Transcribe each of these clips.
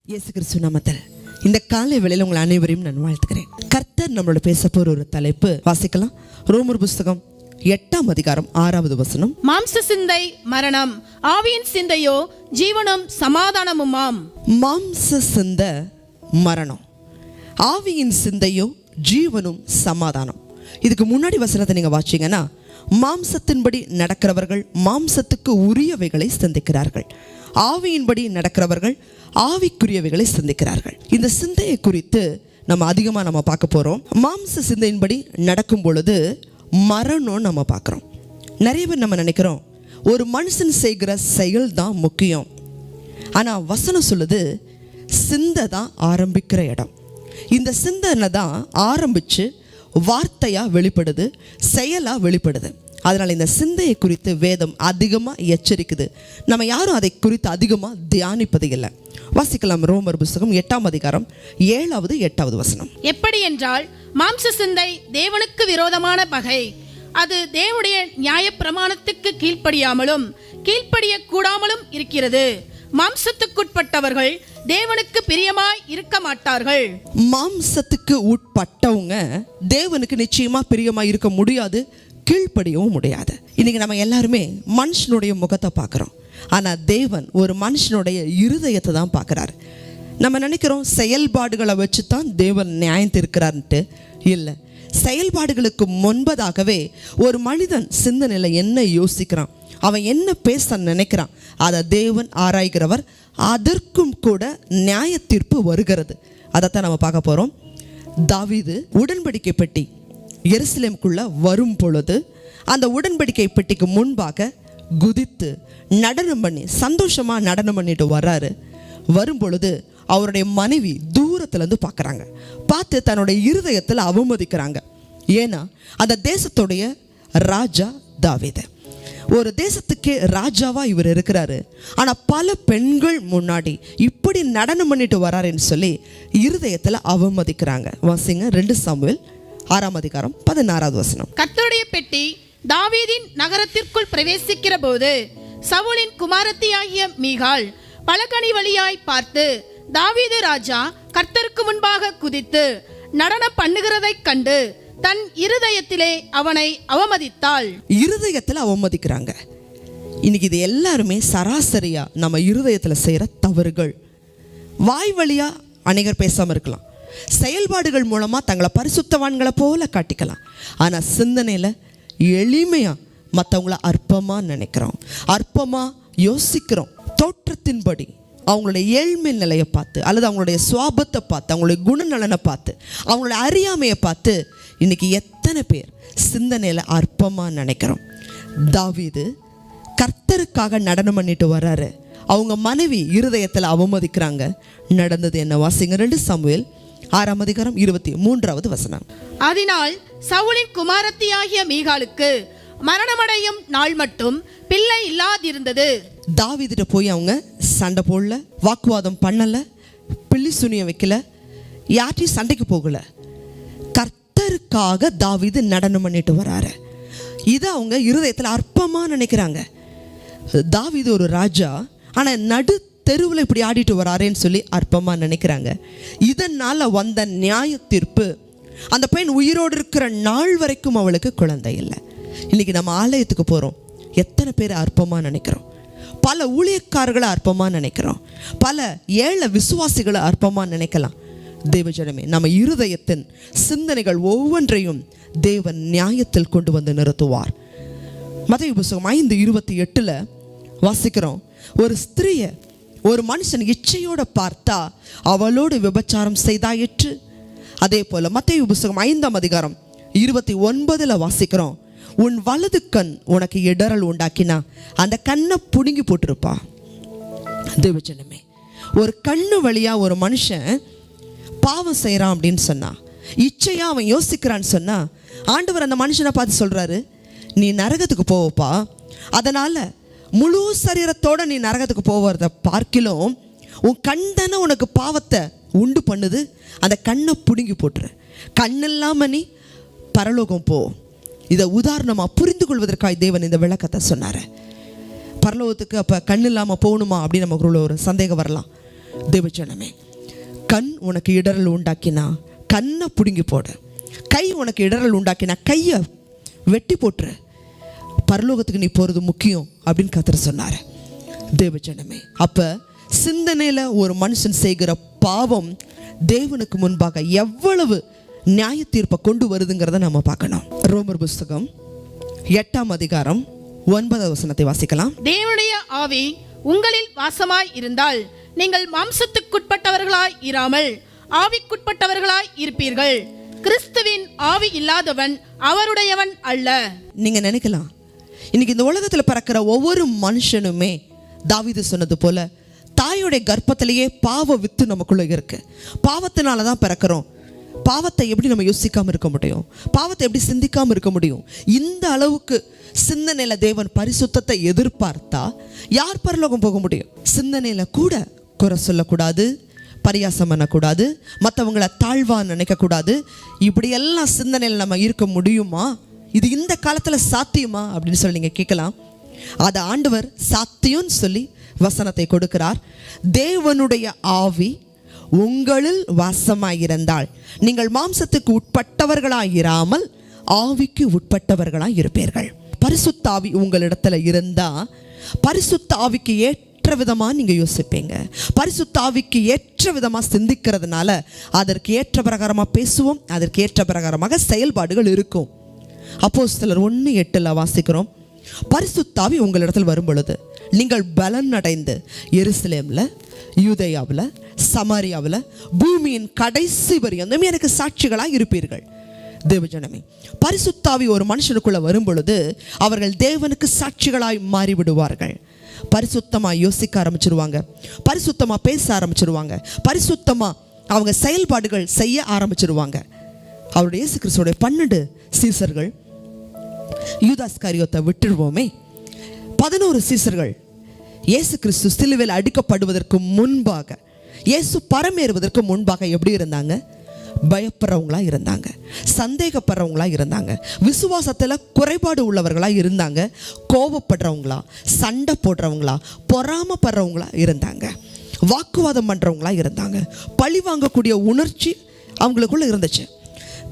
இயேசு கிறிஸ்து நாமத்தில் இந்த காலை வேளையில் உங்கள் அனைவரையும் நான் வாழ்த்துக்கிறேன். கர்த்தர் நம்மளோட பேச போற ஒரு தலைப்பு வாசிக்கலாம். ரோமர் புஸ்தகம் 8ஆம் அதிகாரம் 6வது வசனம். மாம்ச சிந்தை மரணம், ஆவியின் சிந்தையோ ஜீவனும் சமாதானமுமாம். மாம்ச சிந்தை மரணம், ஆவியின் சிந்தையோ ஜீவனும் சமாதானம். இதுக்கு முன்னாடி வசனத்தை நீங்க வாசிங்கன்னா, மாம்சத்தின்படி நடக்கிறவர்கள் மாம்சத்துக்கு உரியவைகளை சிந்திக்கிறார்கள், ஆவியின்படி நடக்கிறவர்கள் ஆவிக்குரியவைகளை சிந்திக்கிறார்கள். இந்த சிந்தையை குறித்து நம்ம அதிகமாக பார்க்க போகிறோம். மாம்ச சிந்தையின்படி நடக்கும் பொழுது மரணம் நம்ம பார்க்குறோம். நிறைய பேர் நம்ம நினைக்கிறோம் ஒரு மனுஷன் செய்கிற செயல் தான் முக்கியம். ஆனால் வசனம் சொல்லுது சிந்தை தான் ஆரம்பிக்கிற இடம். இந்த சிந்தனை தான் ஆரம்பித்து வார்த்தையாக வெளிப்படுது, செயலாக வெளிப்படுது. அதனால் இந்த சிந்தையை குறித்து வேதம் அதிகமாக எச்சரிக்குது. நம்ம யாரும் அதை குறித்து அதிகமாக தியானிப்பது இல்லை. வாசிக்கலாம். ரோமர் புஸ்தகம் 8ஆம் அதிகாரம் 7வது 8வது வசனம். எப்படி என்றால், மாம்ச சிந்தை தேவனுக்கு விரோதமான பகை. அது தேவனுடைய நியாய பிரமாணத்துக்கு கீழ்ப்படியாமலும் கீழ்ப்படிய கூடாமலும் இருக்கிறது. மாம்சத்துக்குட்பட்டவர்கள் தேவனுக்கு பிரியமாய் இருக்க மாட்டார்கள். மாம்சத்துக்கு உட்பட்டவங்க தேவனுக்கு நிச்சயமா பிரியமா இருக்க முடியாது, கீழ்ப்படியவும் முடியாது. இன்னைக்கு நம்ம எல்லாருமே மனுஷனுடைய முகத்தை பார்க்குறோம். ஆனால் தேவன் ஒரு மனுஷனுடைய இருதயத்தை தான் பார்க்குறாரு. நம்ம நினைக்கிறோம் செயல்பாடுகளை வச்சு தான் தேவன் நியாயம் தீர்க்கிறார்ன்ட்டு. இல்லை, செயல்பாடுகளுக்கு முன்பதாகவே ஒரு மனிதன் சிந்தனையில் என்ன யோசிக்கிறான், அவன் என்ன பேச நினைக்கிறான், அதை தேவன் ஆராய்கிறவர். அதற்கும் கூட நியாய தீர்ப்பு வருகிறது. அதைத்தான் நம்ம பார்க்க போகிறோம். தாவீது உடன்படிக்கை பெட்டி எருசலேமுக்குள்ள வரும் பொழுது அந்த உடன்படிக்கை பெட்டிக்கு முன்பாக குதித்து நடனம் பண்ணி சந்தோஷமாக நடனம் பண்ணிட்டு வர்றாரு. வரும் பொழுது அவருடைய மனைவி தூரத்துலேருந்து பார்க்குறாங்க. பார்த்து தன்னுடைய இருதயத்தில் அவமதிக்கிறாங்க. ஏன்னா அந்த தேசத்துடைய ராஜா தாவீது. ஒரு தேசத்துக்கே ராஜாவா இவர் இருக்கிறாரு. ஆனால் பல பெண்கள் முன்னாடி இப்படி நடனம் பண்ணிட்டு வராருன்னு சொல்லி இருதயத்தில் அவமதிக்கிறாங்க. வாசிங்க 2 சாமுவேல் 6ஆம் அதிகாரம் 16வது வசனம். கர்த்தருடைய பெட்டி தாவீதின் நகரத்திற்குள் பிரவேசிக்கிற போது சவுலின் குமாரத்தியாகிய மீகாள் பலகணி வழியாய் பார்த்து தாவீது ராஜா கர்த்தருக்கு முன்பாக குதித்து நடனம் பண்ணுகிறதை கண்டு தன் இருதயத்திலே அவனை அவமதித்தாள். இருதயத்தில் அவமதிக்கிறாங்க. இன்னைக்கு இது எல்லாருமே சராசரியா நம்ம இருதயத்தில் செய்கிற தவறுகள். வாய் வழியா அநேகர் பேசாமல் இருக்கலாம், செயல்பாடுகள் மூலமாக தங்களை பரிசுத்தவான்களை போல காட்டிக்கலாம். ஆனால் சிந்தனையில் எளிமையாக மற்றவங்கள அற்பமாக நினைக்கிறோம், அற்பமாக யோசிக்கிறோம். தோற்றத்தின்படி அவங்களுடைய ஏழ்மை நிலையை பார்த்து அல்லது அவங்களுடைய சுவாபத்தை பார்த்து அவங்களுடைய குணநலனை பார்த்து அவங்களுடைய அறியாமையை பார்த்து இன்னைக்கு எத்தனை பேர் சிந்தனையில் அற்பமாக நினைக்கிறோம். தாவீது கர்த்தருக்காக நடனம் பண்ணிட்டு வர்றாரு. அவங்க மனைவி இருதயத்தில் அவமதிக்கிறாங்க. நடந்தது என்ன? வாசிங்க 2 சாமுவேல் 6ஆம் அதிகாரம் 23வது வசனம். அதனால் சவுலின் குமாரத்தியாகிய மீகாளுக்கு மரணமடையும் நாள் மட்டும் பிள்ளை இல்லாதிருந்தது. தாவீதுட்ட போய் அவங்க சண்டை போடல, வாக்குவாதம் பண்ணல, பிள்ளி சுனிய வைக்கல, யார்ட்டையும் சண்டைக்கு போகல. கர்த்தருக்காக தாவீது நடனம் பண்ணிட்டு வராரு. இதை அவங்க இருதயத்தில் அற்பமாக நினைக்கிறாங்க. தாவீது ஒரு ராஜா, ஆனால் நடு தெருவில் இப்படி ஆடிட்டு வராரேன்னு சொல்லி அற்பமாக நினைக்கிறாங்க. இதனால் வந்த நியாய தீர்ப்பு, அந்த பெண் உயிரோடு இருக்கிற நாள் வரைக்கும் அவளுக்கு குழந்தை இல்லை. இன்னைக்கு நம்ம ஆலயத்துக்கு போகிறோம், எத்தனை பேர் அற்பமாக நினைக்கிறோம். பல ஊழியக்காரர்களை அற்பமாக நினைக்கிறோம், பல ஏழை விசுவாசிகளை அற்பமாக நினைக்கலாம். தேவஜனமே, நம்ம இருதயத்தின் சிந்தனைகள் ஒவ்வொன்றையும் தேவன் நியாயத்தில் கொண்டு வந்து நிறுத்துவார். மத்தேயு புத்தகம் 5:28 வாசிக்கிறோம், ஒரு ஸ்திரீயை ஒரு மனுஷன் இச்சையோட பார்த்தா அவளோடு விபச்சாரம் செய்தாயிற்று. அதே போல மத்தேயு புத்தகம் 5ஆம் அதிகாரம் 29 வாசிக்கிறோம், உன் வலது கண் உனக்கு இடறல் உண்டாக்கினா அந்த கண்ணை புடுங்கி போட்டிருப்பா. தேவஜனமே, ஒரு கண்ணு வழியா ஒரு மனுஷன் பாவம் செய்யறான் அப்படின்னு சொன்னா, இச்சையா அவன் யோசிக்கிறான்னு சொன்னா, ஆண்டவர் அந்த மனுஷனை பார்த்து சொல்றாரு, நீ நரகத்துக்கு போவப்பா. அதனால முழு சரீரத்தோட நீ நரகத்துக்கு போவத பார்க்கிலும் உன் கண் தானே உனக்கு பாவத்தை உண்டு பண்ணுது, அந்த கண்ணை பிடுங்கி போட்டுரு, கண் இல்லாம நீ பரலோகம் போ. இதை உதாரணமாக புரிந்து கொள்வதற்காக தேவன் இந்த விளக்கத்தை சொன்னார். பரலோகத்துக்கு அப்போ கண் இல்லாமல் போகணுமா அப்படின்னு நமக்குள்ள ஒரு சந்தேகம் வரலாம். தேவஜனமே, கண் உனக்கு இடரல் உண்டாக்கினா கண்ணை பிடுங்கி போடு, கை உனக்கு இடரல் உண்டாக்கினா கையை வெட்டி போட்டுரு, பரலோகத்துக்கு நீ போகிறது முக்கியம் அப்படின்னு கர்த்தர் சொன்னார். தேவஜனமே, அப்போ சிந்தனையில் ஒரு மனுஷன் செய்கிற பாவம் தேவனுக்கு முன்பாக எவ்வளவு நியாய தீர்ப்பை கொண்டு வருதுங்கிறத நம்ம பார்க்கணும். ரோமர் புஸ்தகம் 8ஆம் அதிகாரம் 9வது வசனத்தை வாசிக்கலாம். தேவனுடைய ஆவி உங்களில் வாசமாய் இருந்தால் நீங்கள் மாம்சத்துக்குட்பட்டவர்களாய் இராமல் ஆவிக்குட்பட்டவர்களாய் இருப்பீர்கள். கிறிஸ்துவின் ஆவி இல்லாதவன் அவருடையவன் அல்ல. நீங்க நினைக்கலாம், இன்னைக்கு இந்த உலகத்தில் பிறக்கிற ஒவ்வொரு மனுஷனுமே தாவீது சொன்னது போல தாயுடைய கர்ப்பத்திலேயே பாவ வித்து நமக்குள்ள இருக்கு. பாவத்தினால தான் பிறக்கிறோம். பாவத்தை எப்படி நம்ம யோசிக்காம இருக்க முடியும்? பாவத்தை எப்படி சிந்திக்காம இருக்க முடியும்? இந்த அளவுக்கு சிந்தனையில தேவன் பரிசுத்தத்தை எதிர்பார்த்தா யார் பரலோகம் போக முடியும்? சிந்தனையில கூட குறை சொல்லக்கூடாது, பரியாசம் பண்ணக்கூடாது, மற்றவங்களை தாழ்வா நினைக்கக்கூடாது. இப்படியெல்லாம் சிந்தனையில் நம்ம இருக்க முடியுமா? இது இந்த காலத்தில் சாத்தியமா அப்படின்னு சொல்லி நீங்கள் கேட்கலாம். அதை ஆண்டவர் சாத்தியம்னு சொல்லி வசனத்தை கொடுக்கிறார். தேவனுடைய ஆவி உங்களில் வாசமாயிருந்தால் நீங்கள் மாம்சத்துக்கு உட்பட்டவர்களாயிராமல் ஆவிக்கு உட்பட்டவர்களாய் இருப்பீர்கள். பரிசுத்த ஆவி உங்களிடத்துல இருந்தா பரிசுத்த ஆவிக்கு ஏற்ற விதமா நீங்க யோசிப்பீங்க. பரிசுத்த ஆவிக்கு ஏற்ற விதமா சிந்திக்கிறதுனால அதற்கு ஏற்ற பிரகாரமா பேசுவோம், அதற்கு ஏற்ற பிரகாரமாக செயல்பாடுகள் இருக்கும். அப்போஸ்தலர் 1:8 வாசிக்கிறோம், பரிசுத்த ஆவி உங்களிடத்தில் வரும் பொழுது நீங்கள் பலன் அடைந்து எருசலேமில், யூதேயாவில், சமாரியாவில், பூமியின் கடைசி வரையும் எனக்கு சாட்சிகளாக இருப்பீர்கள். தேவஜனமே, பரிசுத்த ஆவி ஒரு மனுஷனுக்குள்ள வரும் பொழுது அவர்கள் தேவனுக்கு சாட்சிகளாய் மாறிவிடுவார்கள். பரிசுத்தமாக யோசிக்க ஆரம்பிச்சிருவாங்க, பரிசுத்தமாக பேச ஆரம்பிச்சிருவாங்க, பரிசுத்தமாக அவங்க செயல்பாடுகள் செய்ய ஆரம்பிச்சிருவாங்க. அவருடைய இயேசு கிறிஸ்துவோட 12 சீசர்கள், யூதாஸ் காரியோத்தை விட்டுடுவோமே, 11 சீசர்கள் இயேசு கிறிஸ்து சிலுவையில் அடிக்கப்படுவதற்கு முன்பாக, இயேசு பரமேறுவதற்கு முன்பாக எப்படி இருந்தாங்க? பயப்படுறவங்களா இருந்தாங்க, சந்தேகப்படுறவங்களா இருந்தாங்க, விசுவாசத்தில் குறைபாடு உள்ளவர்களா இருந்தாங்க, கோபப்படுறவங்களா, சண்டை போடுறவங்களா, பொறாமப்படுறவங்களா இருந்தாங்க, வாக்குவாதம் பண்ணுறவங்களா இருந்தாங்க, பழி வாங்கக்கூடிய உணர்ச்சி அவங்களுக்குள்ள இருந்துச்சு.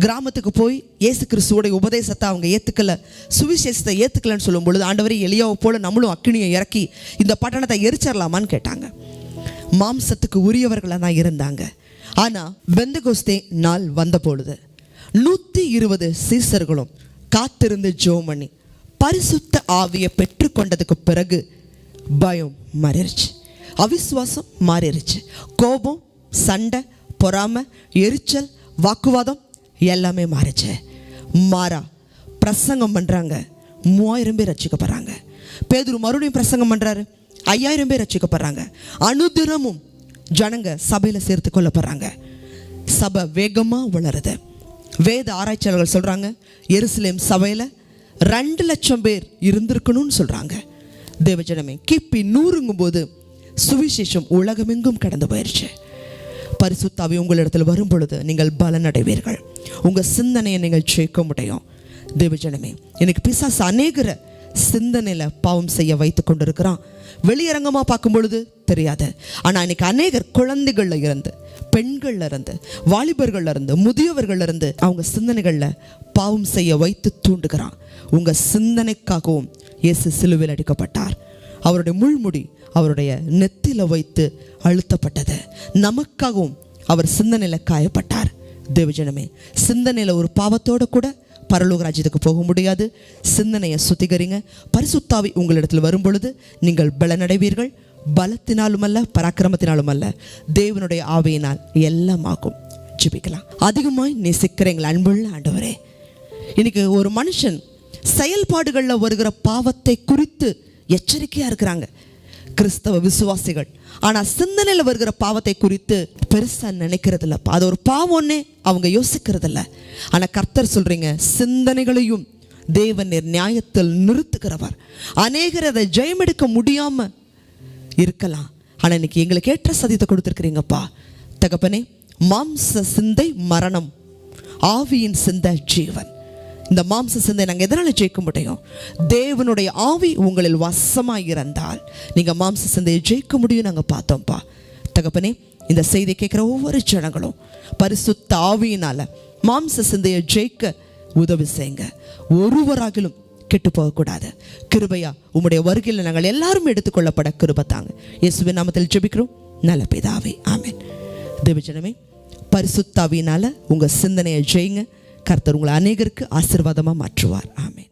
கிராமத்துக்கு போய் இயேசு கிறிஸ்துவோடைய உபதேசத்தை அவங்க ஏற்றுக்கல, சுவிசேஷத்தை ஏற்றுக்கலன்னு சொல்லும் பொழுது ஆண்டவரே எலியாவை போல நம்மளும் அக்கினியை இறக்கி இந்த பட்டணத்தை எரிச்சிடலாமான்னு கேட்டாங்க. மாம்சத்துக்கு உரியவர்களாக தான் இருந்தாங்க. ஆனால் பெந்தகோஸ்தே நாள் வந்த பொழுது 120 சீசர்களும் காத்திருந்து ஜெபம் பரிசுத்த ஆவியை பெற்றுக்கொண்டதுக்கு பிறகு பயம் மாறிடுச்சு, அவிசுவாசம் மாறிடுச்சு, கோபம், சண்டை, பொறாமை, எரிச்சல், வாக்குவாதம் எல்லாமே மாறிச்சு. மாறா பிரசங்கம் பண்ணுறாங்க, 3000 பேர் ரட்சிக்கப்படுறாங்க. பேதுரு மறுபடியும் பிரசங்கம் பண்ணுறாரு, 5000 பேர் ரட்சிக்கப்படுறாங்க. அனுதினமும் ஜனங்க சபையில் சேர்த்து கொள்ளப்படுறாங்க. சபை வேகமாக வளருது. வேத ஆராய்ச்சியாளர்கள் சொல்கிறாங்க, எருசலேம் சபையில் 2 லட்சம் பேர் இருந்திருக்கணும்னு சொல்கிறாங்க. தேவஜனமே, கிபி 100ங்கும் போது சுவிசேஷம் உலகமெங்கும் கடந்து போயிடுச்சு. பரிசுத்த ஆவி உங்களிடத்தில் வரும் பொழுது நீங்கள் பலன் அடைவீர்கள். உங்கள் சிந்தனையை நீங்கள் ஜெயிக்க முடியும். தேவஜனமே, எனக்கு பிசாசு அநேகரை சிந்தனையில் பாவம் செய்ய வைத்து கொண்டிருக்கிறான். வெளியரங்கமாக பார்க்கும் பொழுது தெரியாது. ஆனால் இன்னைக்கு அநேகர் குழந்தைகளில் இருந்து, பெண்களில் இருந்து, வாலிபர்களில் இருந்து, முதியவர்கள் இருந்து அவங்க சிந்தனைகளில் பாவம் செய்ய வைத்து தூண்டுகிறான். உங்கள் சிந்தனைக்காகவும் இயேசு சிலுவையில் அடிக்கப்பட்டார். அவருடைய முள்முடி அவருடைய நெத்தில வைத்து அழுத்தப்பட்டது. நமக்காகவும் அவர் சிந்தனையில் காயப்பட்டார். தேவஜனமே, சிந்தனையில் ஒரு பாவத்தோடு கூட பரலோக ராஜ்யத்துக்கு போக முடியாது. சிந்தனையை சுத்திகரிங்க. பரிசுத்த ஆவி உங்களிடத்தில் வரும் பொழுது நீங்கள் பலனடைவீர்கள். பலத்தினாலும் அல்ல, பராக்கிரமத்தினாலும் அல்ல, தேவனுடைய ஆவியினால் எல்லாம் ஆகும். ஜெபிக்கலாம். அதிகமாய் நேசிக்கிற எங்கள் அன்புள்ள ஆண்டவரே, இன்னைக்கு ஒரு மனுஷன் செயல்பாடுகளில் வருகிற பாவத்தை குறித்து எச்சரிக்கையாக இருக்கிறாங்க கிறிஸ்தவ விசுவாசிகள். ஆனால் சிந்தனையில் வருகிற பாவத்தை குறித்து பெருசாக நினைக்கிறது இல்லை. அது ஒரு பாவம்னே அவங்க யோசிக்கிறது இல்லை. ஆனால் கர்த்தர் சொல்கிறீங்க, சிந்தனைகளையும் தேவன் நியாயத்தில் நிறுத்துகிறவர். அநேகர் அதை ஜெயமெடுக்க முடியாமல் இருக்கலாம். ஆனால் இன்னைக்கு எங்களுக்கு ஏற்ற சதியத்தை கொடுத்துருக்கிறீங்கப்பா. தகப்பனே, மாம்ச சிந்தை மரணம், ஆவியின் சிந்தை ஜீவன். இந்த மாம்ச சிந்தை நாங்கள் எதனால் ஜெயிக்க முடியும்? தேவனுடைய ஆவி உங்களில் வசமாக இருந்தால் நீங்கள் மாம்ச சிந்தையை ஜெயிக்க முடியும். நாங்கள் பார்த்தோம்ப்பா. தகப்பனே, இந்த செய்தி கேட்குற ஒவ்வொரு ஜனங்களும் பரிசுத்த ஆவியினால மாம்ச சிந்தையை ஜெயிக்க உதவி செய்யுங்க. ஒருவராகிலும் கெட்டு போகக்கூடாது. கிருபையா உம்முடைய வருகையில் நாங்கள் எல்லாரும் எடுத்துக்கொள்ளப்பட கிருபை தாங்க. இயேசுவின் நாமத்தில் ஜெபிக்கிறோம் நல்ல பிதாவே, ஆமென். தேவஜனமே, பரிசுத்த ஆவியினால உங்க சிந்தனையை ஜெயிங்க. கர்த்தர் உங்களை அநேகருக்கு ஆசீர்வாதமா மாற்றுவார். ஆமென்.